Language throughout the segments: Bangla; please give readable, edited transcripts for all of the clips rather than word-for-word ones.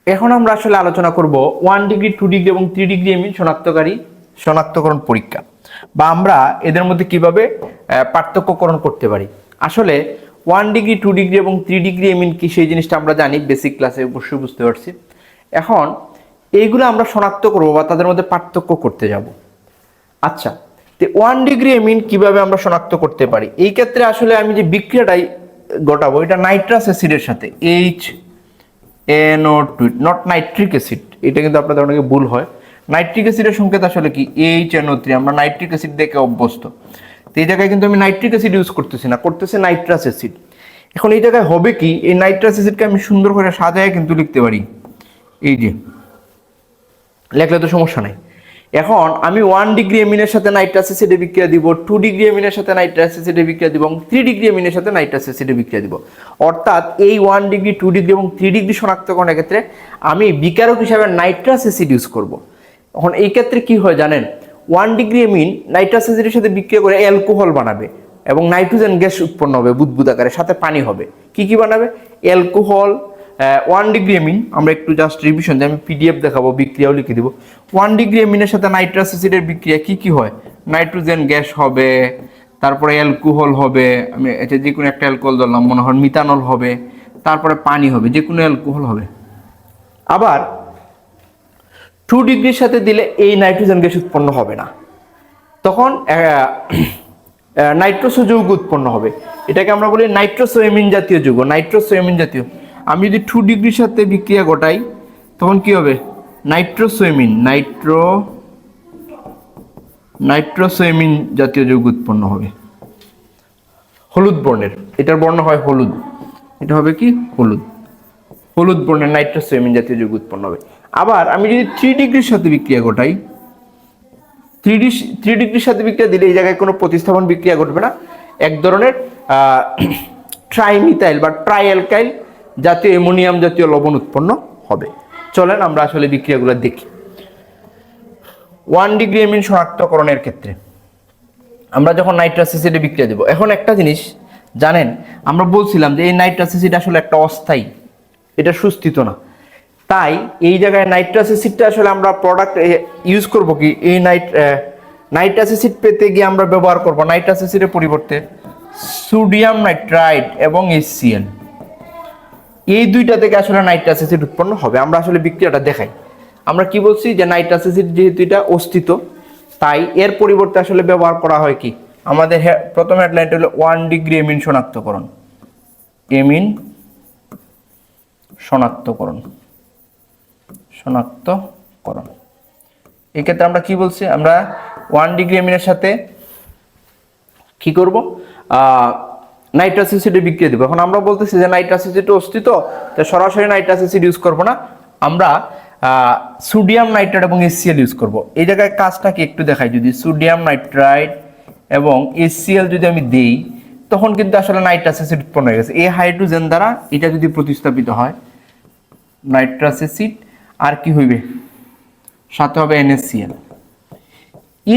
এখন আমরা আসলে আলোচনা করব 1 ডিগ্রি 2 ডিগ্রি এবং 3 ডিগ্রি এমিন শনাক্তকরণ পরীক্ষা বা আমরা এদের মধ্যে কিভাবে পার্থক্যকরণ করতে পারি। আসলে 1 ডিগ্রি 2 ডিগ্রি এবং 3 ডিগ্রি এমিন কি সেই জিনিসটা আমরা জানি, বেসিক ক্লাসে অবশ্যই বুঝতে পারছি। এখন এইগুলো আমরা শনাক্ত করব বা তাদের মধ্যে পার্থক্য করতে যাব। আচ্ছা, তো 1 ডিগ্রি এমিন কিভাবে আমরা শনাক্ত করতে পারি? এই ক্ষেত্রে আসলে আমি যে বিক্রিয়াটাই ঘটাবো এটা নাইট্রাস অ্যাসিডের সাথে NO2, নট নাইট্রিক অ্যাসিড। এটা কিন্তু আপনাদের অনেকে ভুল হয়। নাইট্রিক অ্যাসিডের সংকেত আসলে কি HNO3। আমরা নাইট্রিক অ্যাসিড দেখে অভ্যস্ত, তো এই জায়গায় কিন্তু আমি নাইট্রিক অ্যাসিড ইউজ করতেছি না, করতেছে নাইট্রাস অ্যাসিড। এখন এই জায়গায় হবে কি, এই নাইট্রাস অ্যাসিডকে আমি সুন্দর করে সাজায় কিন্তু লিখতে পারি, এই যে লেখলে তো সমস্যা নাই। এখন আমি 1 ডিগ্রি এমিনের সাথে নাইট্রাস অ্যাসিডে বিক্রিয়া দিব, 2 ডিগ্রি এমিনের সাথে নাইট্রাস অ্যাসিডে বিক্রিয়া দিব এবং 3 ডিগ্রি এমিনের সাথে নাইট্রাস অ্যাসিডে বিক্রিয়া দিব। অর্থাৎ এই 1 ডিগ্রি 2 ডিগ্রি এবং 3 ডিগ্রি শনাক্তকরণের ক্ষেত্রে আমি বিকারক হিসাবে নাইট্রাস অ্যাসিড ইউজ করব। এখন এই ক্ষেত্রে কি হয় জানেন, 1 ডিগ্রি এমিন নাইট্রাস অ্যাসিডের সাথে বিক্রিয়া করে অ্যালকোহল বানাবে এবং নাইট্রোজেন গ্যাস উৎপন্ন হবে বুদবুদ আকারে, সাথে পানি হবে। কি কি বানাবে? অ্যালকোহল। 1 ডিগ্রি এমিন, আমরা একটু জাস্ট রিভিশন দিই, আমি পিডিএফ দেখাবো, বিক্রিয়াও লিখে দিব। 1 ডিগ্রি এমিনের সাথে নাইট্রাস অ্যাসিডের বিক্রিয়া কি কি হয়? নাইট্রোজেন গ্যাস হবে, তারপরে অ্যালকোহল হবে, আমি এটা যে কোনো একটা অ্যালকোহল ধরলাম, মনে হয় মিথানল হবে, তারপরে পানি হবে, যে কোনো অ্যালকোহল হবে। আবার 2 ডিগ্রির সাথে দিলে এই নাইট্রোজেন গ্যাস উৎপন্ন হবে না, তখন নাইট্রোসো যৌগ উৎপন্ন হবে। এটাকে আমরা বলি নাইট্রোসো এমিন জাতীয় যৌগ, নাইট্রোসো এমিন জাতীয়। আমি যদি 2 ডিগ্রির সাথে বিক্রিয়া ঘটাই তখন কি হবে? নাইট্রোসো এমিন, নাইট্রোসো এমিন জাতীয় যৌগ উৎপন্ন হবে, হলুদ বর্ণের। এটার বর্ণ হয় হলুদ, এটা হবে কি হলুদ বর্ণের নাইট্রোসো এমিন জাতীয় যৌগ উৎপন্ন হবে। আবার আমি যদি 3 ডিগ্রির সাথে বিক্রিয়া ঘটাই, 3 ডিগ্রির সাথে বিক্রিয়া দিলে এই জায়গায় কোনো প্রতিস্থাপন বিক্রিয়া ঘটবে না, এক ধরনের ট্রাইমিথাইল বা ট্রাইঅ্যালকাইল জাতীয় অ্যামোনিয়াম জাতীয় লবণ উৎপন্ন হবে। চলেন আমরা আসলে বিক্রিয়াগুলো দেখি। 1 ডিগ্রি এমিন শনাক্তকরণের ক্ষেত্রে আমরা যখন নাইট্রাস অ্যাসিডে বিক্রিয়া দেব, এখন একটা জিনিস জানেন, আমরা বলছিলাম যে এই নাইট্রাস অ্যাসিড আসলে একটা অস্থায়ী, এটা সুস্থিত না। তাই এই জায়গায় নাইট্রাস অ্যাসিডটা আসলে আমরা প্রোডাক্ট ইউজ করব কি, এই নাইট্রাস অ্যাসিড পেতে গিয়ে আমরা ব্যবহার করব নাইট্রাস অ্যাসিডের পরিবর্তে সোডিয়াম নাইট্রাইট এবং HCl। এই দুইটা থেকে আসলে নাইট্রাস অ্যাসিড উৎপন্ন হবে। আমরা আসলে বিক্রিয়াটা দেখাই। আমরা কি বলছি যে নাইট্রাস অ্যাসিড যেহেতু এটা অস্তিত্ব, তাই এর পরিবর্তে আসলে ব্যবহার করা হয় কি, আমাদের প্রথম হেডলাইন হলো 1 ডিগ্রি এমিন শনাক্তকরণ, এমিন শনাক্তকরণ। এক্ষেত্রে আমরা কি বলছি, আমরা 1 ডিগ্রি এমিনের সাথে কি করব, নাইট্রাস অ্যাসিডে বিক্রিয়া দেবো। এখন আমরা বলতেছি যে নাইট্রাস অ্যাসিড অস্তিত্ব, তাই সরাসরি নাইট্রাস অ্যাসিড ইউজ করবো না, আমরা সোডিয়াম নাইট্রাইট এবং HCl ইউজ করব। এই জায়গায় কাজটা কি একটু দেখাই, যদি সোডিয়াম নাইট্রাইট এবং HCl যদি আমি দেই, তখন কিন্তু আসলে নাইট্রাস অ্যাসিড উৎপন্ন হয়ে গেছে। এই হাইড্রোজেন দ্বারা এটা যদি প্রতিস্থাপিত হয় নাইট্রাস অ্যাসিড, আর কি হইবে, সাথে হবে NaCl।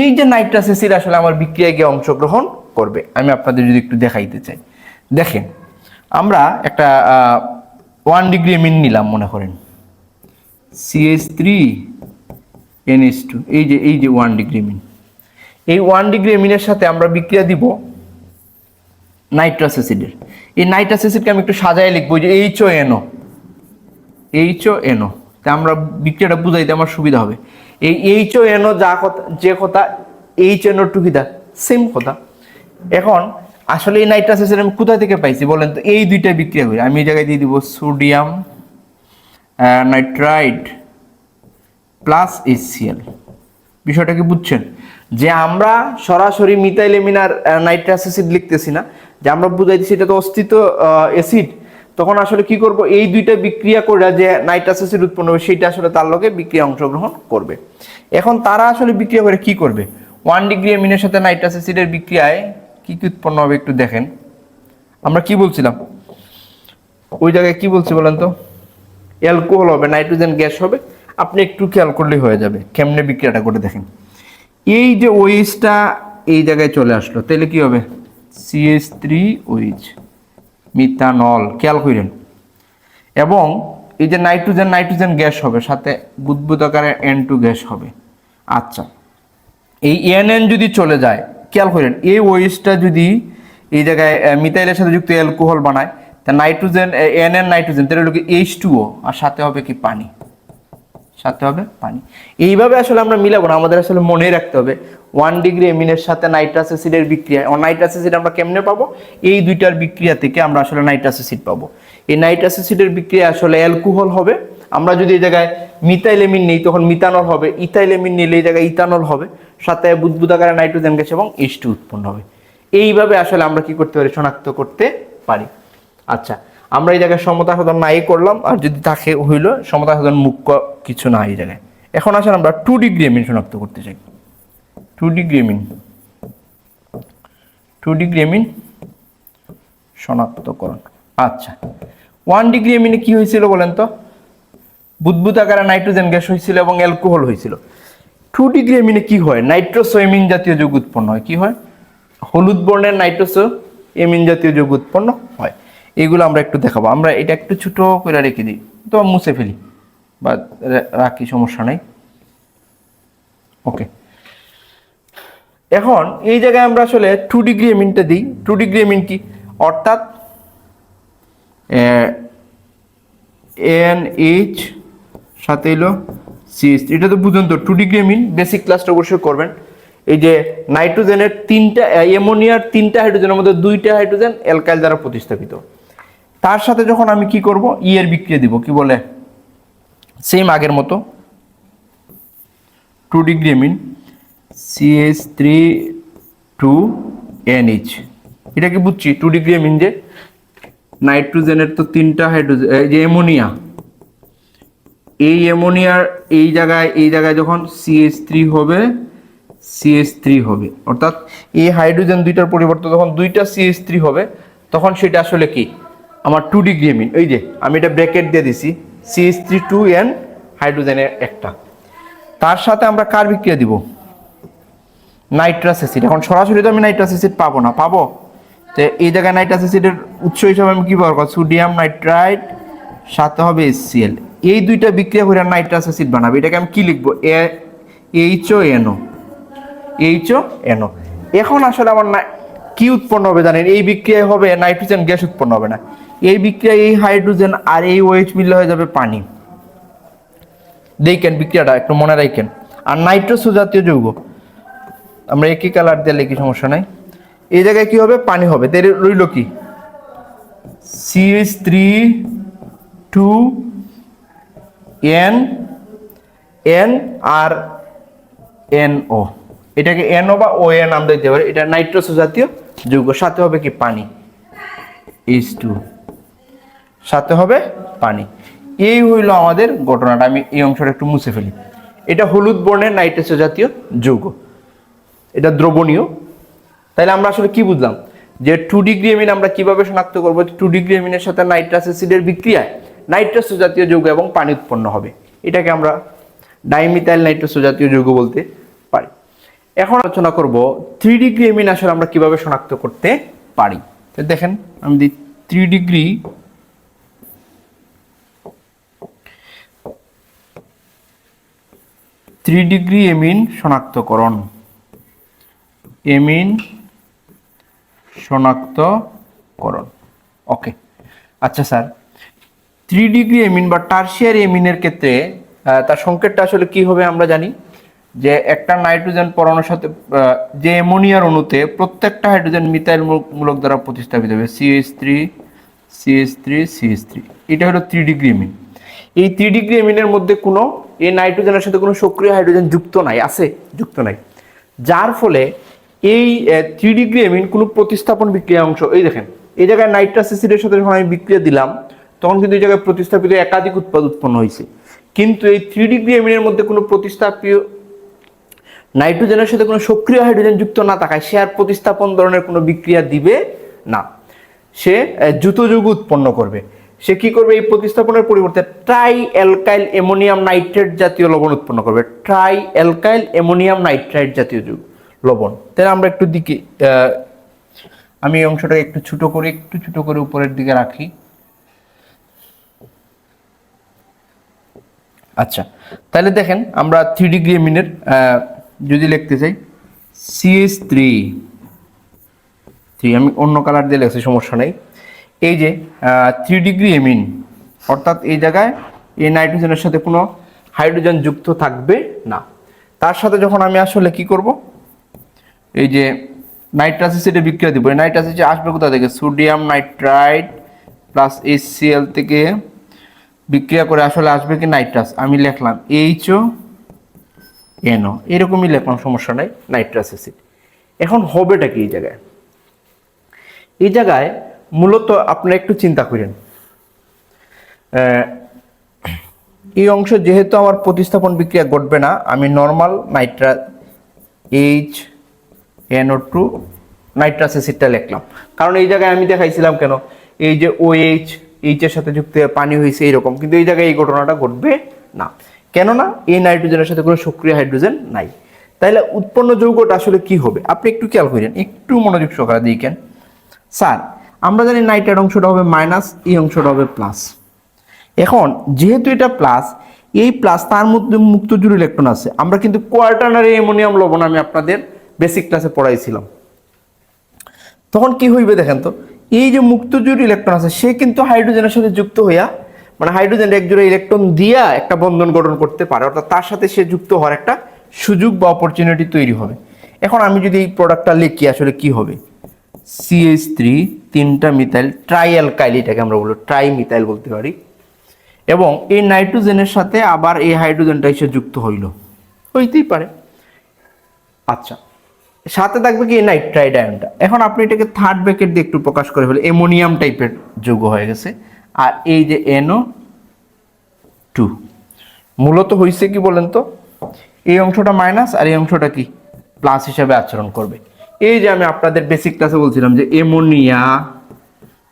এই যে নাইট্রাস অ্যাসিড আসলে আমার বিক্রিয়ায় গিয়ে অংশগ্রহণ করবে, আমি আপনাদের যদি একটু দেখাইতে চাই। দেখেন, আমরা একটা 1 ডিগ্রি এমিন নিলাম, মনে করেন CH3NH2, এই যে 1 ডিগ্রি এমিন। এই 1 ডিগ্রি এমিনের সাথে আমরা বিক্রিয়া দিব নাইট্রাস অ্যাসিডের। এই নাইট্রাস অ্যাসিডকে আমি একটু সাজায় লিখবো যে HONO। তা আমরা বিক্রিয়াটা বুঝাইতে আমার সুবিধা হবে। এই HONO যে কথা HNO2 কিটা সেম কথা। এখন আসলে এই নাইট্রাস অ্যাসিড আমি কোথা থেকে পাইছি বলেন তো? এই দুইটা বিক্রিয়া করি। আমি এই জায়গায় দিয়ে দিব সোডিয়াম নাইট্রাইট প্লাস HCl। বিষয়টা কি বুঝছেন? যে আমরা সরাসরি মিথাইল এমিন আর নাইট্রাস অ্যাসিড লিখতেছি না, যে আমরা বুঝাইতেছি এটা তো অস্তিত্ব অ্যাসিড। তখন আসলে কি করব, এই দুইটা বিক্রিয়া করে যে নাইট্রাস অ্যাসিড উৎপন্ন হবে সেটা আসলে তার লগে বিক্রিয়া অংশগ্রহণ করবে। এখন তারা আসলে বিক্রিয়া করে কি করবে, 1 ডিগ্রি এমিনের সাথে নাইট্রাস অ্যাসিডের বিক্রিয়ায় কি কি উৎপন্ন হবে একটু দেখেন। আমরা কি বলছিলাম ওই জায়গায়, কি বলছি বলেন তো? অ্যালকোহল হবে, নাইট্রোজেন গ্যাস হবে। আপনি একটু খেয়াল করলেই হয়ে যাবে কেমনে বিক্রিয়াটা করে দেখেন। এই যে ওইচটা এই জায়গায় চলে আসলো, তাহলে কি হবে, CH3OH মিথানল, খেয়াল করেন। এবং এই যে নাইট্রোজেন নাইট্রোজেন গ্যাস হবে, সাথে বুদবুদ আকারে N2 গ্যাস হবে। আচ্ছা, এই NN যদি চলে যায়, খেয়াল করেন এই ওএইচটা যদি এই জায়গায় মিথাইলের সাথে যুক্ত অ্যালকোহল বানায়, তা নাইট্রোজেন NN নাইট্রোজেন তাহলে হলো কি H2O, আর সাথে হবে কি পানি, সাথে হবে পানি। এইভাবে আসলে আমরা মিলাবো না, আমাদের আসলে মনে রাখতে হবে 1 ডিগ্রি এমিনের সাথে নাইট্রাস অ্যাসিডের বিক্রিয়া। নাইট্রাস অ্যাসিড আমরা কেমনে পাবো? এই দুইটার বিক্রিয়া থেকে আমরা আসলে নাইট্রাস অ্যাসিড পাবো। এই নাইট্রাস অ্যাসিডের বিক্রিয়া আসলে অ্যালকোহল হবে। আমরা যদি এই জায়গায় মিথাইল এমিন নেই তখন মিথানল হবে, ইথাইল এমিন নিলে এই জায়গায় ইথানল হবে, সাথে বুদবুদ আকারে নাইট্রোজেন গ্যাস এবং H2 উৎপন্ন হবে। এইভাবে আসলে আমরা কি করতে পারি? শনাক্ত করতে পারি। আচ্ছা, আমরা এই জায়গায় সমতা সাধন নাই করলাম, আর যদি থাকে হইল সমতা সাধন মুখ্য কিছু না এই জায়গায়। এখন আসলে আমরা 2 ডিগ্রি এমিন শনাক্ত করতে চাই। 2 ডিগ্রি এমিন, 2 ডিগ্রি এমিন শনাক্তকরণ। আচ্ছা, 1 ডিগ্রি এমিনে কি হয়েছিল বলেন তো? বুদবুদ আকারে নাইট্রোজেন গ্যাস হয়েছিল এবং অ্যালকোহল হয়েছিল। 2 ডিগ্রি এমিনে কি হয়? নাইট্রোসো এমিন জাতীয় যৌগ উৎপন্ন হয়। কি হয়? হলুদ বর্ণের নাইট্রোসো এমিন জাতীয় যৌগ উৎপন্ন হয়। এইগুলো আমরা একটু দেখাবো। আমরা এটা একটু ছোট করে রেখে দিই, তো মুছে ফেলি বা রাখি, সমস্যা নাই। ওকে, এখন এই জায়গায় আমরা আসলে 2 ডিগ্রি এমিনটা দিই। 2 ডিগ্রি এমিন কি? অর্থাৎ NH সাথে এলো CH, এটা তো বুঝুন তো। 2 ডিগ্রি এমিন বেসিক ক্লাসটা অবশ্যই করবেন। এই যে নাইট্রোজেনের অ্যামোনিয়ার 3টা হাইড্রোজেনের মধ্যে 2টা হাইড্রোজেন অ্যালকাইল দ্বারা প্রতিস্থাপিত। তার সাথে যখন আমি কি করব? এর বিক্রিয়া দিব, কি বলে? সেম আগের মতো 2 ডিগ্রি এমিন CH3 2NH। এটা কি বুঝছি? 2 ডিগ্রি এমিন যে নাইট্রোজেনের তো 3টা হাইড্রোজেন, এই যে অ্যামোনিয়া, এই অ্যামোনিয়ার এই জায়গায় যখন CH3 হবে, CH3 হবে, অর্থাৎ এই হাইড্রোজেন দুইটার পরিবর্তে যখন 2টা CH3 হবে, তখন সেটা আসলে কি? আমার 2 ডিগ্রি এমিন। এই যে আমি এটা ব্র্যাকেট দিয়ে দিছি, CH3 2N হাইড্রোজেনের একটা। তার সাথে আমরা কার বিক্রিয়া দিব? Nitrous acid. এখন সরাসরি তো আমি নাইট্রাস অ্যাসিড পাবো না, পাবো তো এই জায়গায় নাইট্রাস অ্যাসিডের উৎস হিসাবে আমি কি ব্যবহার করব? সোডিয়াম নাইট্রাইট, সাথে হবে HCl। এই দুইটা বিক্রিয়া করে নাইট্রাস অ্যাসিড বানাবে। এটাকে আমি কি লিখবো? HONO, HONO। এখন আসলে আমার কি উৎপন্ন হবে জানেন? এই বিক্রিয়ায় হবে নাইট্রোজেন গ্যাস উৎপন্ন হবে না। এই বিক্রিয়ায় এই হাইড্রোজেন আর এই OH মিললে হয়ে যাবে পানি। দেখেন বিক্রিয়াটা একটু মনে রাখেন। আর নাইট্রোসো জাতীয় যৌগ আমরা একই কালার দিয়ে লিখি, সমস্যা নাই। এই জায়গায় কি হবে? পানি হবে। তাহলে রইল কি? CH3 2N আর NO। এটাকে NO বা ON নাম দিতে পারে। এটা নাইট্রোসো জাতীয় যৌগ, সাথে হবে কি? পানি, H2, সাথে হবে পানি। এই হইল আমাদের ঘটনাটা। আমি এই অংশটা একটু মুছে ফেলি। এটা হলুদ বর্ণের নাইট্রোসো জাতীয় যৌগ, এটা দ্রবণীয়। তাহলে আমরা আসলে কি বুঝলাম? যে 2 ডিগ্রি এমিন আমরা কিভাবে শনাক্ত করবো? 2 ডিগ্রি এমিনের সাথে নাইট্রাস অ্যাসিডের বিক্রিয়ায় নাইট্রোসো জাতীয় যৌগ এবং পানি উৎপন্ন হবে। এটাকে আমরা ডাইমিথাইল নাইট্রোসো জাতীয় যৌগ বলতে পারি। এখন আলোচনা করব 3 ডিগ্রি এমিন আসলে আমরা কিভাবে শনাক্ত করতে পারি। তো দেখেন আমি দিই 3 ডিগ্রি এমিন শনাক্তকরণ। এমিন শনাক্তকরণ। ওকে, আচ্ছা স্যার, 3 ডিগ্রি এমিন বা টারশিয়ারি এমিনের ক্ষেত্রে তার সংকেতটা আসলে কি হবে? আমরা জানি যে একটা নাইট্রোজেন পরমাণুর সাথে যে অ্যামোনিয়ার অণুতে প্রত্যেকটা হাইড্রোজেন মিথাইল মূলক দ্বারা প্রতিস্থাপিত হবে, CH3 এটা হলো 3 ডিগ্রি এমিন। এই 3 ডিগ্রি এমিনের মধ্যে কোনো এই নাইট্রোজেনের সাথে কোনো সক্রিয় হাইড্রোজেন যুক্ত নাই, আছে? যুক্ত নাই। যার ফলে এই 3 ডিগ্রি এমিন কোনো প্রতিস্থাপন বিক্রিয়া অংশ, এই দেখেন এই জায়গায় নাইট্রাস অ্যাসিডের সাথে যখন আমি বিক্রিয়া দিলাম তখন কিন্তু এই জায়গায় প্রতিস্থাপিত একাধিক উৎপাদ উৎপন্ন হয়েছে। কিন্তু এই 3 ডিগ্রি এমিনের মধ্যে কোনো প্রতিস্থাপীয় নাইট্রোজেনের সাথে কোনো সক্রিয় হাইড্রোজেন যুক্ত না থাকায় সে আর প্রতিস্থাপন ধরনের কোনো বিক্রিয়া দিবে না, সে দ্রুত যৌগ উৎপন্ন করবে। সে কি করবে? এই প্রতিস্থাপনের পরিবর্তে ট্রাই অ্যালকাইল অ্যামোনিয়াম নাইট্রেট জাতীয় লবণ উৎপন্ন করবে। ট্রাই অ্যালকাইল অ্যামোনিয়াম নাইট্রেট জাতীয় লবণ। তাহলে আমরা একটু দিকে আমি এই অংশটাকে একটু ছোট করে উপরের দিকে রাখি। আচ্ছা, তাহলে দেখেন আমরা 3 ডিগ্রি এমিনের যদি লিখতে চাই CH3 আমি অন্য কালার দিয়ে লিখছি, সমস্যা নেই। এই যে 3 ডিগ্রি এমিন, অর্থাৎ এই জায়গায় এই নাইট্রোজেনের সাথে কোনো হাইড্রোজেন যুক্ত থাকবে না। তার সাথে যখন আমি আসলে কি করব, এই যে নাইট্রাস অ্যাসিডে বিক্রিয়া দিব, এই নাইট্রাস অ্যাসিড আসবে কোথা থেকে, সোডিয়াম নাইট্রাইট প্লাস HCl থেকে বিক্রিয়া করে আসলে আসবে কি নাইট্রাস, আমি লিখলাম HONO, এরকমই লিখলাম, সমস্যা নাই, নাইট্রাস অ্যাসিড। এখন হবেটা কি এই জায়গায়, এই জায়গায় মূলত আপনারা একটু চিন্তা করেন, এই অংশ যেহেতু আমার প্রতিস্থাপন বিক্রিয়া ঘটবে না, আমি নর্মাল HNO2 নাইট্রাস অ্যাসিডটা লিখলাম। কারণ এই জায়গায় আমি দেখাইছিলাম কেন, এই যে OH এর সাথে যুক্ত হয়ে পানি হয়েছে এরকম, কিন্তু এই জায়গায় এই ঘটনাটা ঘটবে না। কেননা এই নাইট্রোজেনের সাথে কোনো সক্রিয় হাইড্রোজেন নাই। তাইলে উৎপন্ন যৌগটা আসলে কি হবে, আপনি একটু খেয়াল করেন, একটু মনোযোগ সহকারে দেখেন। স্যার আমরা জানি নাইট্রেট অংশটা হবে মাইনাস, এই অংশটা হবে প্লাস। এখন যেহেতু এটা প্লাস, এই প্লাস তার মধ্যে মুক্ত জুড়ি ইলেকট্রন আছে। আমরা কিন্তু কোয়াটারনারি অ্যামোনিয়াম লবণ আমি আপনাদের বেসিক ক্লাসে পড়াইছিলাম। তখন কি হইবে দেখেন তো, এই যে মুক্ত জুড়ি ইলেকট্রন আছে সে কিন্তু হাইড্রোজেনের সাথে যুক্ত হইয়া, মানে হাইড্রোজেন এক জোড়া ইলেকট্রন দিয়া একটা বন্ধন গঠন করতে পারে, অর্থাৎ তার সাথে সে যুক্ত হওয়ার একটা সুযোগ বা অপরচুনিটি তৈরি হবে। এখন আমি যদি এই প্রোডাক্টটা লিখি আসলে কি হবে, CH3 তিনটা মিথাইল ট্রাইঅ্যালকাইল, এটাকে আমরা বলবো ট্রাই মিথাইল বলতে পারি, এবং এই নাইট্রোজেনের সাথে আবার এই হাইড্রোজেনটা এসে যুক্ত হইতেই পারে। আচ্ছা, সাথে থাকবে কি নাইট্রাইড আয়নটা। এখন আপনি এটাকে থার্ড ব্র্যাকেট দিয়ে একটু প্রকাশ করে ফেলে, অ্যামোনিয়াম টাইপের যৌগ হয়ে গেছে। আর এই যে NO2 মূলত হয়েছে কি বলেন তো, এই অংশটা মাইনাস আর এই অংশটা কি প্লাস হিসাবে আচরণ করবে। এই যে আমি আপনাদের বেসিক ক্লাসে বলছিলাম যে অ্যামোনিয়া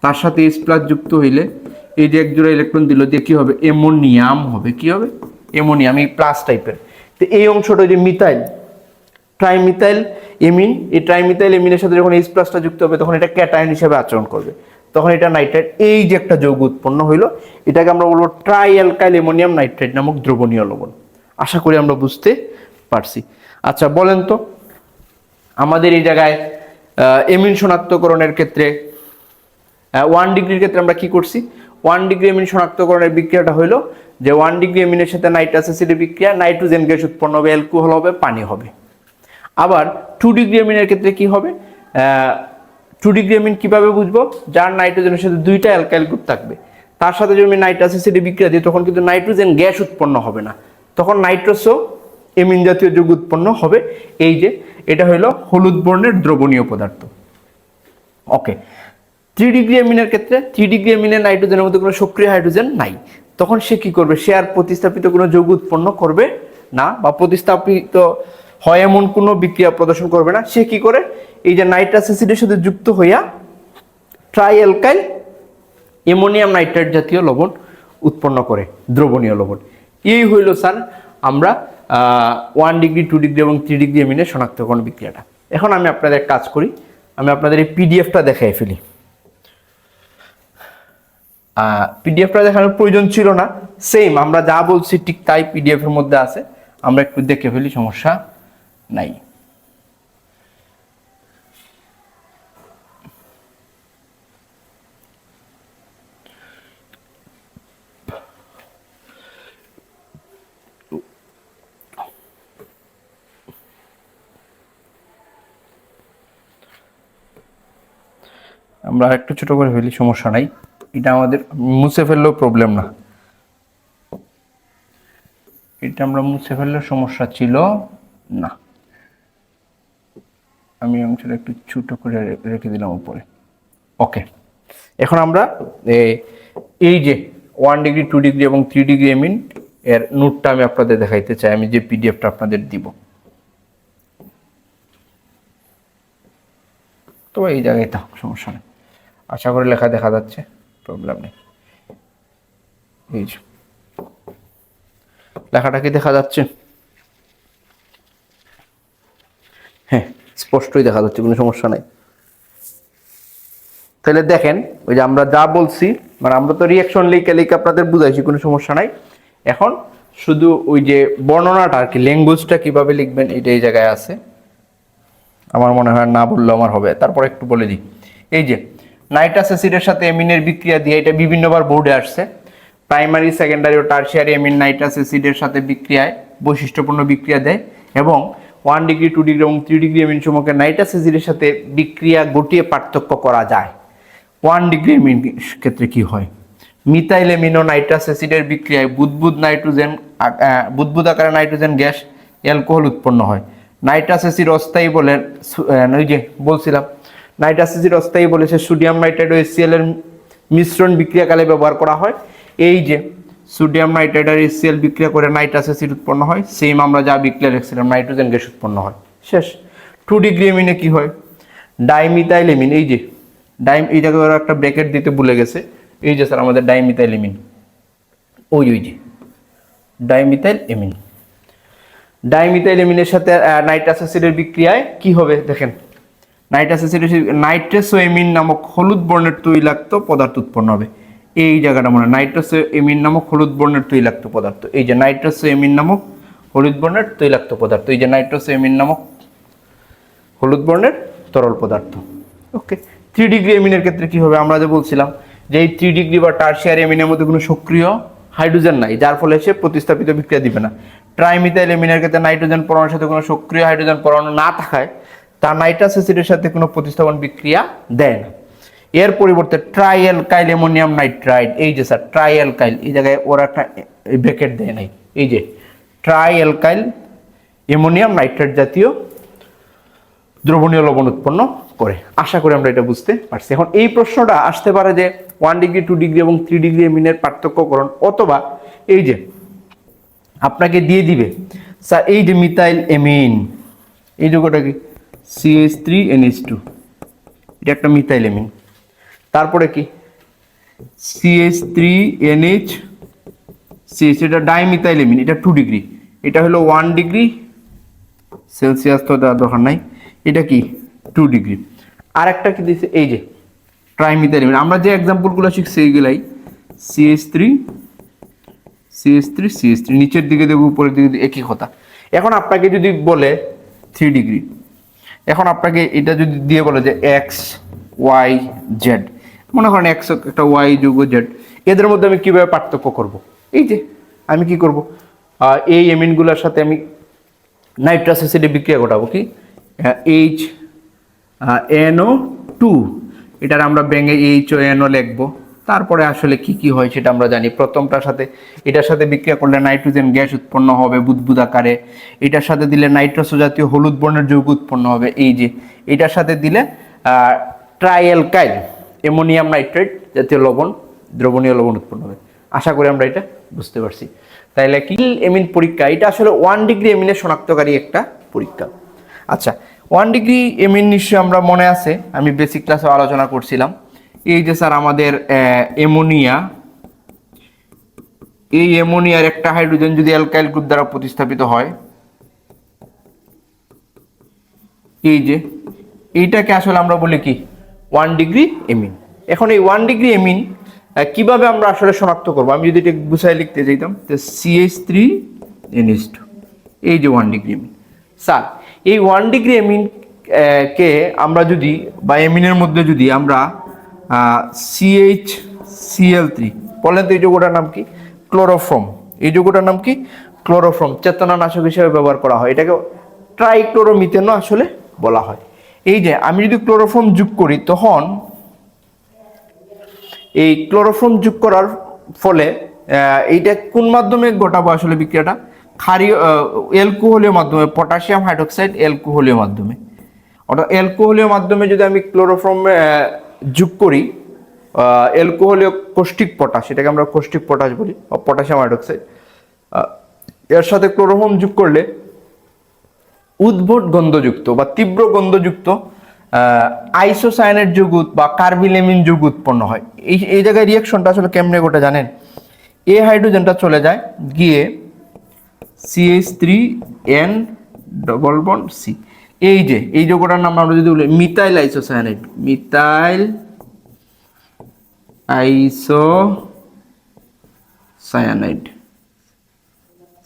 তার সাথে H প্লাস যুক্ত হইলে এই যে এক জোড়া ইলেকট্রন দিল দিয়ে কি হবে, অ্যামোনিয়াম হবে, কি হবে, অ্যামোনিয়াম, এই প্লাস টাইপের। তো এই অংশটা যে মিথাইল ট্রাইমিথাইল এমিন, এই ট্রাইমিথাইল এমিনের সাথে যখন H প্লাসটা যুক্ত হবে তখন এটা ক্যাটায়ন হিসেবে আচরণ করবে, তখন এটা নাইট্রেট। এই যে একটা যৌগ উৎপন্ন হইলো, এটাকে আমরা বলবো ট্রাইঅ্যালকাইল অ্যামোনিয়াম নাইট্রেট নামক দ্রবণীয় লবণ। আশা করি আমরা বুঝতে পারছি। আচ্ছা বলেন তো, আমাদের এই জায়গায় এমিন শনাক্তকরণের ক্ষেত্রে 1 ডিগ্রির ক্ষেত্রে আমরা কি করছি, 1 ডিগ্রি এমিন শনাক্তকরণের বিক্রিয়াটা হইলো যে 1 ডিগ্রি এমিনের সাথে নাইট্রাস অ্যাসিডের বিক্রিয়া, নাইট্রোজেন গ্যাস উৎপন্ন হবে, অ্যালকোহল হবে, পানি হবে। আবার 2 ডিগ্রি এমিনের ক্ষেত্রে কি হবে, 2 ডিগ্রি এমিন কিভাবে বুঝবো, যার নাইট্রোজেনের সাথে দুইটা অ্যালকাইল গ্রুপ থাকবে, তার সাথে যদি আমি নাইট্রাস অ্যাসিডে বিক্রিয়া দিই তখন কিন্তু নাইট্রোজেন গ্যাস উৎপন্ন হবে না, তখন নাইট্রোসো এমিন জাতীয় যৌগ উৎপন্ন হবে। এই যে এটা হলো হলুদ বর্ণের দ্রবণীয় পদার্থ। ওকে, 3 ডিগ্রি এমিনের ক্ষেত্রে 3 ডিগ্রি এমিনের নাইট্রোজেনের মধ্যে কোনো সক্রিয় হাইড্রোজেন নাই, তখন সে কি করবে, সে আর প্রতিস্থাপিত কোনো যৌগ উৎপন্ন করবে না, বা প্রতিস্থাপিত হয় এমন কোনো বিক্রিয়া প্রদর্শন করবে না। সে কি করে, এই যে নাইট্রাস অ্যাসিডের সাথে যুক্ত হইয়া ট্রাইঅ্যালকাইল অ্যামোনিয়াম নাইট্রেট জাতীয় লবণ উৎপন্ন করে, দ্রবণীয় লবণ। এই হইল স্যার আমরা 1 ডিগ্রি 2 ডিগ্রি এবং 3 ডিগ্রি এমিনের শনাক্তকরণ বিক্রিয়াটা। এখন আমি আপনাদের কাজ করি, আমি আপনাদের এই পিডিএফটা দেখাই ফেলি। পিডিএফটা দেখানোর প্রয়োজন ছিল না, সেম আমরা যা বলছি ঠিক তাই পিডিএফ এর মধ্যে আছে, আমরা একটু দেখে ফেলি, সমস্যা নাই। আমরা একটু ছোট করে ফেলি, সমস্যা নাই, এটা আমাদের মুছে ফেললেও প্রবলেম না, এটা আমরা মুছে ফেললেও সমস্যা ছিল না। আমি অংশটা একটু ছোট করে রেখে দিলাম উপরে। ওকে, এখন আমরা এই যে 1 ডিগ্রি 2 ডিগ্রি এবং 3 ডিগ্রি এমিন এর নোটটা আমি আপনাদের দেখাইতে চাই, আমি যে পিডিএফটা আপনাদের দিব। তো এই জায়গায় থাক, সমস্যা নেই, আশা করি লেখা দেখা যাচ্ছে, প্রবলেম নেই। এই যে লেখাটা কি দেখা যাচ্ছে, হ্যাঁ স্পষ্টই দেখা যাচ্ছে, কোনো সমস্যা নাই। তাহলে দেখেন, ওই যে আমরা যা বলছি, মানে আমরা তো রিয়াকশন লিখে লিখে আপনাদের বুঝাইছি, কোনো সমস্যা নাই। এখন শুধু ওই যে বর্ণনাটা আর কি, ল্যাঙ্গুয়েজটা কিভাবে লিখবেন এটা এই জায়গায় আছে। আমার মনে হয় না বললেও আমার হবে, তারপর একটু বলে দিই। এই যে নাইট্রাস অ্যাসিডের সাথে এমিনের বিক্রিয়া দিয়ে, এটা বিভিন্নবার বোর্ডে আসছে। প্রাইমারি, সেকেন্ডারি ও টারশিয়ারি এমিন নাইট্রাস অ্যাসিডের সাথে বিক্রিয়ায় বৈশিষ্ট্যপূর্ণ বিক্রিয়া দেয় এবং 1 ডিগ্রি 2 ডিগ্রি এবং 3 ডিগ্রি এমিন সমূহকে নাইট্রাস অ্যাসিডের সাথে বিক্রিয়া ঘটিয়ে পার্থক্য করা যায়। 1 ডিগ্রি এমিন ক্ষেত্রে কি হয়? মিথাইল এমিন ও নাইট্রাস অ্যাসিডের বিক্রিয়ায় বুদবুদ আকারে নাইট্রোজেন গ্যাস অ্যালকোহল উৎপন্ন হয়। নাইট্রাস অ্যাসিড অস্থায়ী বলে, ওই যে বলছিলাম নাইট্রাস অ্যাসিড অস্থায়ী বলেছে সোডিয়াম নাইট্রাইড ও HCl এর মিশ্রণ বিক্রিয়াকালে ব্যবহার করা হয়। এই যে সোডিয়াম নাইট্রাইড আর HCl বিক্রিয়া করে নাইট্রাস অ্যাসিড উৎপন্ন হয়, সেম আমরা যা বিক্রিয়া দেখছিলাম, নাইট্রোজেন গ্যাস উৎপন্ন হয়। শেষ। 2 ডিগ্রি এমিনে কি হয়? ডাইমিথাইল এমিন, এই যে এই জায়গায় ওরা একটা ব্র্যাকেট দিতে ভুলে গেছে, এই যে স্যার আমাদের ডাইমিথাইল এমিন, ওই যে ডাইমিথাইল এমিন। ডাইমিথাইল এমিনের সাথে নাইট্রাস অ্যাসিডের বিক্রিয়ায় কি হবে দেখেন, নাইট্রাস অ্যাসিডের নাইট্রেসো এমিন নামক হলুদ বর্ণের তৈলাক্ত পদার্থ উৎপন্ন হবে। এই জায়গাটা মনে, নাইট্রাসো এমিন নামক হলুদ বর্ণের তৈলাক্ত পদার্থ, এই যে নাইট্রাসো এমিন নামক হলুদ বর্ণের তৈলাক্ত পদার্থ, এই যে নাইট্রাসো এমিন নামক হলুদ বর্ণের তরল পদার্থ। ওকে। 3 ডিগ্রি এমিনের ক্ষেত্রে কি হবে? আমরা যে বলছিলাম যে এই 3 ডিগ্রি বা টারশিয়ারি এমিনের মধ্যে কোনো সক্রিয় হাইড্রোজেন নাই, যার ফলে সে প্রতিস্থাপিত বিক্রিয়া দিবে না। ট্রাইমিথাইল এমিনের ক্ষেত্রে নাইট্রোজেন পরমাণুর সাথে কোনো সক্রিয় হাইড্রোজেন পরমাণু না থাকায় তা নাইট্রাস অ্যাসিডের সাথে কোনো প্রতিস্থাপন বিক্রিয়া দেয় না। এর পরিবর্তে ট্রাইঅ্যালকাইল অ্যামোনিয়াম নাইট্রাইড, এই যে স্যার ট্রাইঅ্যালকাইল, এই জায়গায় ওরা একটা ব্র্যাকেট দেয় নাই, এই যে ট্রাইঅ্যালকাইল অ্যামোনিয়াম নাইট্রাইড জাতীয় দ্রবণীয় লবণ উৎপন্ন করে। আশা করি আমরা এটা বুঝতে পারছি। এখন এই প্রশ্নটা আসতে পারে যে 1 ডিগ্রি 2 ডিগ্রি এবং 3 ডিগ্রি এমিনের পার্থক্য করুন, অথবা এই যে আপনাকে দিয়ে দিবে স্যার এই যে মিথাইল এমিন, এই যৌগটা কি CH3NH2, এটা একটা মিথাইল এমিন। তারপরে কি CH3NH6, এটা ডাইমিথাইল এমিন, এটা 2 ডিগ্রি, এটা হলো 1 ডিগ্রি সেলসিয়াস, তো দেওয়ার দরকার নাই, এটা কি 2 ডিগ্রি। আর একটা কি দিয়েছে এই যে ট্রাইমিথাইল এমিন, আমরা যে এক্সাম্পলগুলো শিখছি এইগুলাই CH3 নিচের দিকে দেবো উপরের দিকে একই কথা। এখন আপনাকে যদি বলে 3 ডিগ্রি, এখন আপনাকে এটা যদি দিয়ে বলে যে XYZ, মনে করেন X একটা Y যোগ Z, এদের মধ্যে আমি কিভাবে পার্থক্য করব? এই যে আমি কি করব, এই এমিনগুলোর সাথে আমি নাইট্রাস অ্যাসিডে বিক্রিয়া ঘটাবো, কি HNO2, এটার আমরা ব্যাঙে HONO লিখবো। তারপরে আসলে কি কি হয় সেটা আমরা জানি। প্রথমটার সাথে এটার সাথে বিক্রিয়া করলে নাইট্রোজেন গ্যাস উৎপন্ন হবে বুদবুদ আকারে, এটার সাথে দিলে নাইট্রোসো জাতীয় হলুদ বর্ণের যৌগ উৎপন্ন হবে, এই যে এটার সাথে দিলে ট্রাইঅ্যালকাইল অ্যামোনিয়াম নাইট্রেট জাতীয় লবণ, দ্রবণীয় লবণ উৎপন্ন হবে। আশা করি আমরা এটা বুঝতে পারছি। তাইলে কি এমিন পরীক্ষা, এটা আসলে 1 ডিগ্রি এমিনের শনাক্তকারী একটা পরীক্ষা। আচ্ছা, 1 ডিগ্রি এমিন নিশ্চয়ই আমরা মনে আছে, আমি বেসিক ক্লাসে আলোচনা করছিলাম। এই যে স্যার আমাদের অ্যামোনিয়া, এই অ্যামোনিয়ার একটা হাইড্রোজেন যদি অ্যালকাইল গ্রুপ দ্বারা প্রতিস্থাপিত হয়, এই যে এইটাকে আসলে আমরা বলি কি 1 ডিগ্রি এমিন। এখন এই 1 ডিগ্রি এমিন কিভাবে আমরা আসলে শনাক্ত করবো? আমি যদি এটা গুছায় লিখতে চাইতাম, CH3NH2, এই যে 1 ডিগ্রি এমিন। স্যার এই 1 ডিগ্রি এমিন কে আমরা যদি, বা এমিনের মধ্যে যদি আমরা CHCl3 বলেন তো, এই যৌগটার নাম কি? ক্লোরোফর্ম। এই যৌগটার নাম কি? ক্লোরোফর্ম। চেতনানাশক হিসেবে ব্যবহার করা হয়, এটাকে ট্রাইক্লোরোমিথেনও আসলে বলা হয়। এই যে আমি যদি ক্লোরোফর্ম যোগ করি, তখন এই ক্লোরোফর্ম যোগ করার ফলে এইটা কোন মাধ্যমে ঘটাবো আসলে বিক্রিয়াটা? ক্ষারীয় অ্যালকোহলীয় মাধ্যমে, পটাশিয়াম হাইড্রোক্সাইড অ্যালকোহলীয় মাধ্যমে। অর্থাৎ অ্যালকোহলীয় মাধ্যমে যদি আমি ক্লোরোফর্ম যোগ করি অ্যালকোহলীয় কৌষ্টিক পটাশ, এটাকে আমরা কৌষ্টিক পটাশ বলি, পটাশিয়াম হাইড্রোক্সাইড, এর সাথে ক্লোরোফর্ম যোগ করলে উদ্ভট গন্ধযুক্ত বা তীব্র গন্ধযুক্ত আইসোসায়ানেট যৌগ বা কার্বিলেমিন যৌগ উৎপন্ন হয়। এই জায়গায় রিয়াকশনটা আসলে কেমনে ঘটে জানেন? এই হাইড্রোজেনটা চলে যায় গিয়ে CH3N+C, এই যে এই যৌগটার নাম আমরা যদি বলি methyl isocyanide, methyl isocyanide,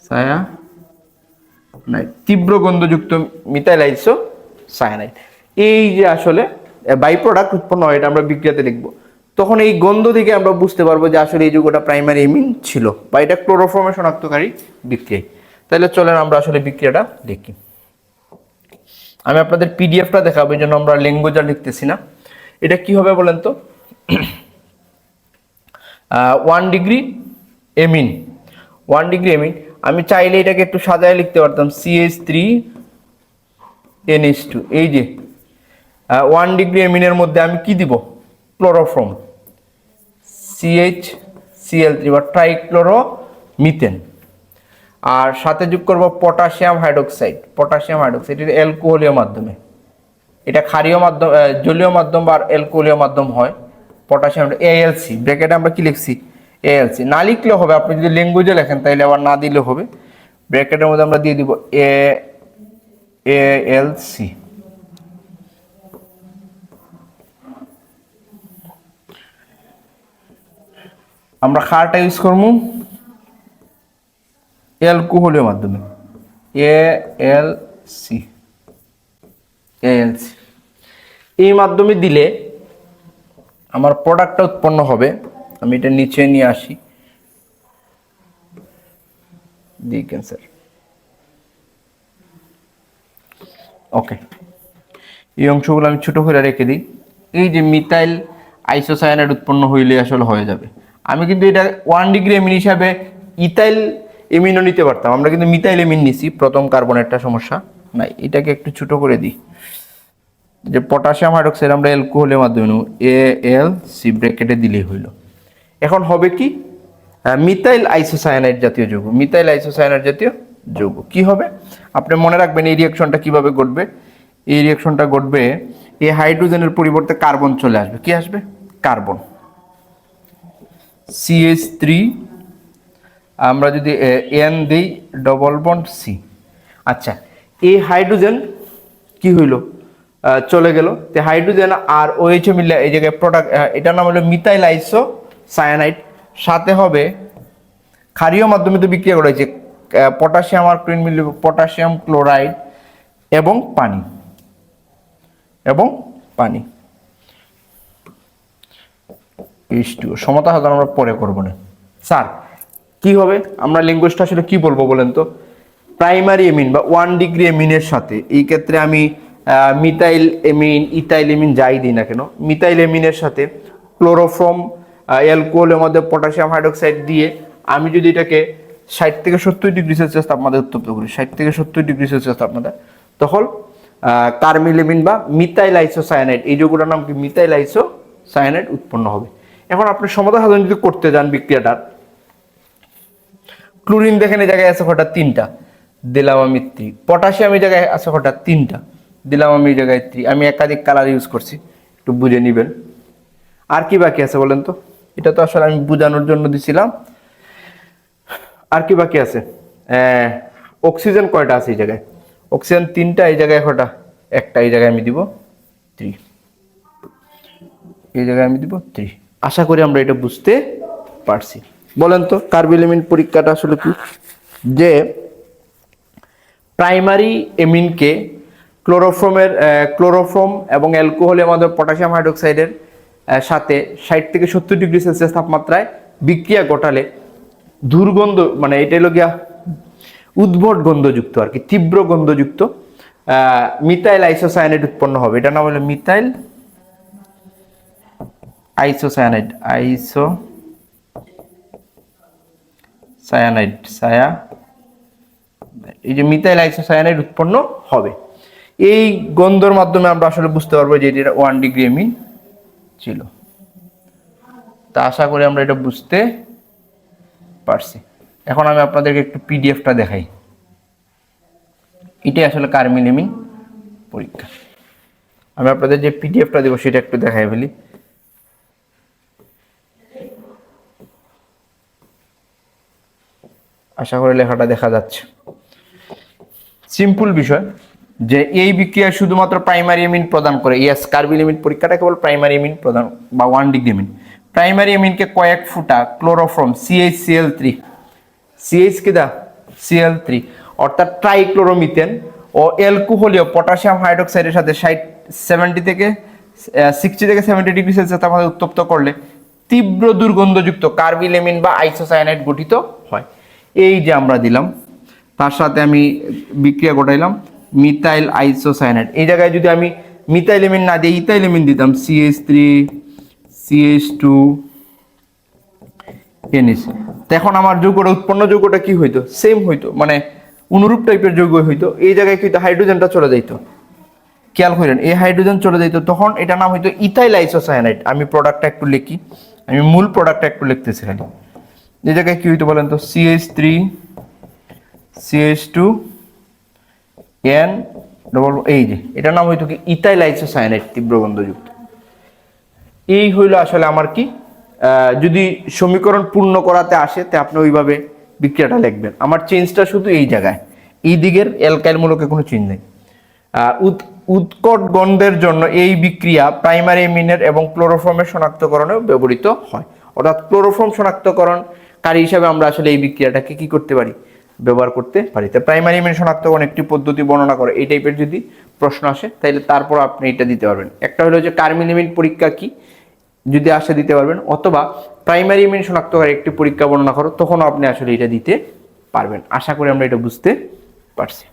cyanide, তীব্র গন্ধযুক্ত মিথাইল আইসোসায়ানাইড। এই যে আসলে বাই প্রোডাক্ট উৎপন্ন হয়, এটা আমরা বিক্রিয়াতে লিখবো। তখন এই গন্ধ থেকে আমরা বুঝতে পারবো যে আসলে এই যৌগটা প্রাইমারি এমিন ছিল বা এটা ক্লোরোফর্মে শনাক্তকারী বিক্রিয়া। তাহলে চলেন আমরা আসলে বিক্রিয়াটা লিখি। আমি আপনাদের পিডিএফটা দেখাবো, এই জন্য আমরা ল্যাঙ্গুয়েজ আর লিখতেছি না। এটা কি হবে বলেন তো? 1 ডিগ্রি এমিন, 1 ডিগ্রি এমিন। আমি চাইলে এটাকে একটু সাজায় লিখতে পারতাম CH3NH2। এই যে 1 ডিগ্রি এমিনের মধ্যে আমি কি দিব? ক্লোরোফর্ম, CHCl3 বা ট্রাইক্লোরোমিথেন। আর সাথে যোগ করব পটাশিয়াম হাইড্রোক্সাইড, পটাশিয়াম হাইড্রোক্সাইড এটা অ্যালকোহলীয় মাধ্যমে, এটা ক্ষারীয় মাধ্যম, জলীয় মাধ্যম বা অ্যালকোহলীয় মাধ্যম হয়। পটাশিয়াম ALC, ব্র্যাকেটে আমরা কি লিখছি? ALC। না লিখলেও হবে, আপনি যদি ল্যাঙ্গুয়েজে লেখেন তাহলে আবার না দিলেও হবে। ব্র্যাকেটের মধ্যে আমরা দিয়ে দিব ALC। আমরা ক্ষারটা ইউজ করবো অ্যালকোহলীয় মাধ্যমে, ALC। এই মাধ্যমে দিলে আমার প্রোডাক্টটা উৎপন্ন হবে। আমি এটা নিচে নিয়ে আসি, দিই ক্যান্সার। ওকে, এই অংশগুলো আমি ছোট করে রেখে দিই। এই যে মিথাইল আইসোসায়ানাইড উৎপন্ন হইলে আসলে হয়ে যাবে। আমি কিন্তু এটা 1 ডিগ্রি এমিন হিসাবে ইথাইল এমিনও নিতে পারতাম, আমরা কিন্তু মিথাইল এমিন নিছি, প্রথম কার্বনেরটা সমস্যা নাই। এটাকে একটু ছোট করে দিই, যে পটাশিয়াম হাইড্রোক্সাইড আমরা অ্যালকোহলের মাধ্যমে নেব, ALC ব্র্যাকেটে দিলেই হইল। এখন হবে কি? মিথাইল আইসোসায়ানাইড জাতীয় যৌগ, মিথাইল আইসোসায়ানাইড জাতীয় যৌগ কি হবে? আপনি মনে রাখবেন এই রিঅ্যাকশনটা কিভাবে ঘটবে। এই রিঅ্যাকশনটা ঘটবে, এই হাইড্রোজেনের পরিবর্তে কার্বন চলে আসবে। কি আসবে? কার্বন, CH3, আমরা যদি N দিই ডবল বন্ড C। আচ্ছা, এই হাইড্রোজেন কি হইল? চলে গেল। তো হাইড্রোজেন আর OH মিলে এই জায়গায় প্রোডাক্ট, এটার নাম হলো মিথাইল আইসোসায়ানাইড। সাথে হবে ক্ষারীয় মাধ্যমে তো বিক্রিয়া করেছে, পটাশিয়াম আর ক্লোরিন মিলে পটাশিয়াম ক্লোরাইড এবং পানি, H2O। সমতা সাধারণ আমরা পরে করব না। স্যার কি হবে? আমরা ল্যাঙ্গুয়েজটা আসলে কি বলবো বলেন তো? প্রাইমারি এমিন বা 1 ডিগ্রি এমিনের সাথে, এই ক্ষেত্রে আমি মিথাইল এমিন, ইথাইল এমিন যাই দিই না কেন, মিথাইল এমিনের সাথে ক্লোরোফর্ম, অ্যালকোহলের মধ্যে পটাশিয়াম হাইড্রোক্সাইড দিয়ে আমি যদি এটাকে 60 থেকে 70 ডিগ্রি সেলসিয়াস তাপমাত্রা উত্তপ্ত করি, 60 থেকে 70 ডিগ্রি সেলসিয়াস তাপমাত্রা, তখন কার্মিলেমিন বা মিথাইল আইসোসায়ানাইড, এই যৌগটার নাম কি? মিথাইল আইসোসায়ানাইড উৎপন্ন হবে। এখন আপনি সমতা সাধন যদি করতে যান বিক্রিয়াটার, ক্লোরিন দেখেন এই জায়গায় আছে কটা? 3টা, দিলাম আমি 3। পটাশিয়াম এই জায়গায় আছে কটা? 3টা, দিলাম আমি এই জায়গায় 3। আমি একাধিক কালার ইউজ করছি, একটু বুঝে নিবেন। আর কি বাকি আছে বলেন তো? এটা তো আসলে আমি বোঝানোর জন্য দিছিলাম। আর কি বাকি আছে? অক্সিজেন কয়টা আছে এই জায়গায়? অক্সিজেন 3টা, এই জায়গায় কটা? একটা, এই জায়গায় আমি দিব 3, এই জায়গায় আমি দিব 3। আশা করি আমরা এটা বুঝতে পারছি। বলেন তো কার্বিলেমিন পরীক্ষাটা আসলে কি? যে প্রাইমারি এমিনকে ক্লোরোফর্ম এবং অ্যালকোহলের মাধ্যমে পটাশিয়াম হাইড্রোক্সাইডের সাথে 60 থেকে 70 ডিগ্রি সেলসিয়াস তাপমাত্রায় বিক্রিয়া ঘটালে দুর্গন্ধ, মানে এটা হলো গিয়া উদ্ভট গন্ধযুক্ত আর কি, তীব্র গন্ধযুক্ত মিথাইল আইসোসায়ানাইড উৎপন্ন হবে। এটার নাম হলো মিথাইল আইসোসায়ানাইড, এই যে মিথাইল আইসোসায়ানাইড উৎপন্ন হবে। এই গন্ধের মাধ্যমে আমরা আসলে বুঝতে পারবো যে এটা 1 ডিগ্রি এমিন ছিল। তা আশা করি আমরা এটা বুঝতে পারছি। এখন আমি আপনাদেরকে একটু পিডিএফটা দেখাই। এটাই আসলে কার্মিলেমিন পরীক্ষা। আমি আপনাদের যে পিডিএফটা দেবো সেটা একটু দেখাই ফেলি। আশা করি লেখাটা দেখা যাচ্ছে। সিম্পল বিষয় যে এই বিক্রিয়া শুধুমাত্র প্রাইমারি এমিন প্রদান করে। ইয়েস, কার্বিলেমিন পরীক্ষাটা কেবল প্রাইমারি এমিন প্রদান বা 1 ডিগ্রি এমিন। প্রাইমারি এমিনকে কয়েক ফুটা ক্লোরোফর্ম CHCl3, CH কি দা Cl3, অর্থাৎ ট্রাইক্লোরোমিথেন ও অ্যালকোহলীয় পটাশিয়াম হাইড্রোক্সাইডের সাথে 70 থেকে 60 থেকে 70 ডিগ্রি সেলসিয়াস তাপমাত্রায় উত্তপ্ত করলে তীব্র দুর্গন্ধযুক্ত কার্বিলেমিন বা আইসোসায়ানাইড গঠিত হয়। এই যে আমরা দিলাম, তার সাথে আমি বিক্রিয়া ঘটাইলাম মিথাইল আইসোসায়ানাইড। এই জায়গায় যদি আমি মিথাইলেমিন না দিয়ে ইথাইলেমিন দিতাম, CH3 CH2 NH, এখন আমার যৌগটা উৎপন্ন যৌগটা কি হইতো, সেম হইতো, মানে অনুরূপ টাইপের যৌগ হইতো। এই জায়গায় কিন্তু হাইড্রোজেনটা চলে যাইতো, খেয়াল করেন এই হাইড্রোজেন চলে যাইতো, তখন এটা নাম হইতো ইথাইল আইসোসায়ানাইড। আমি প্রোডাক্টটা একটু লিখি, আমি মূল প্রোডাক্টটা একটু লিখতেছি খালি। এই জায়গায় কি হইতো বলেন তো, CH3 CH2 N ডবল, এই যে এটার নাম হইতো কি ইথাইল আইসোসায়ানাইড, তীব্র গন্ধযুক্ত। এই হইলো আসলে আমার কি, যদি সমীকরণ পূর্ণ করাতে আসে তে আপনি ওইভাবে বিক্রিয়াটা লিখবেন। আমার চেঞ্জটা শুধু এই জায়গায়, এই দিকের অ্যালকাইল মূলকে কোনো চেঞ্জ নেই। উৎকট গন্ধের জন্য এই বিক্রিয়া প্রাইমারি অ্যামিনের এবং ক্লোরোফর্মের শনাক্তকরণে ব্যবহৃত হয়। অর্থাৎ ক্লোরোফর্ম শনাক্তকরণকারী হিসাবে আমরা আসলে এই বিক্রিয়াটাকে কি করতে পারি, ব্যবহার করতে পারি। তো প্রাইমারি অ্যামিন শনাক্তকরণ একটি পদ্ধতি বর্ণনা করে, এই টাইপের যদি প্রশ্ন আসে তাহলে তারপর আপনি এটা দিতে পারবেন। একটা হলো যে কার্মিলেমিন পরীক্ষা কি, যদি আসে দিতে পারবেন, অথবা প্রাইমারি অ্যামিন শনাক্তকারী একটি পরীক্ষা বর্ণনা করো, তখনও আপনি আসলে এটা দিতে পারবেন। আশা করি আমরা এটা বুঝতে পারছি।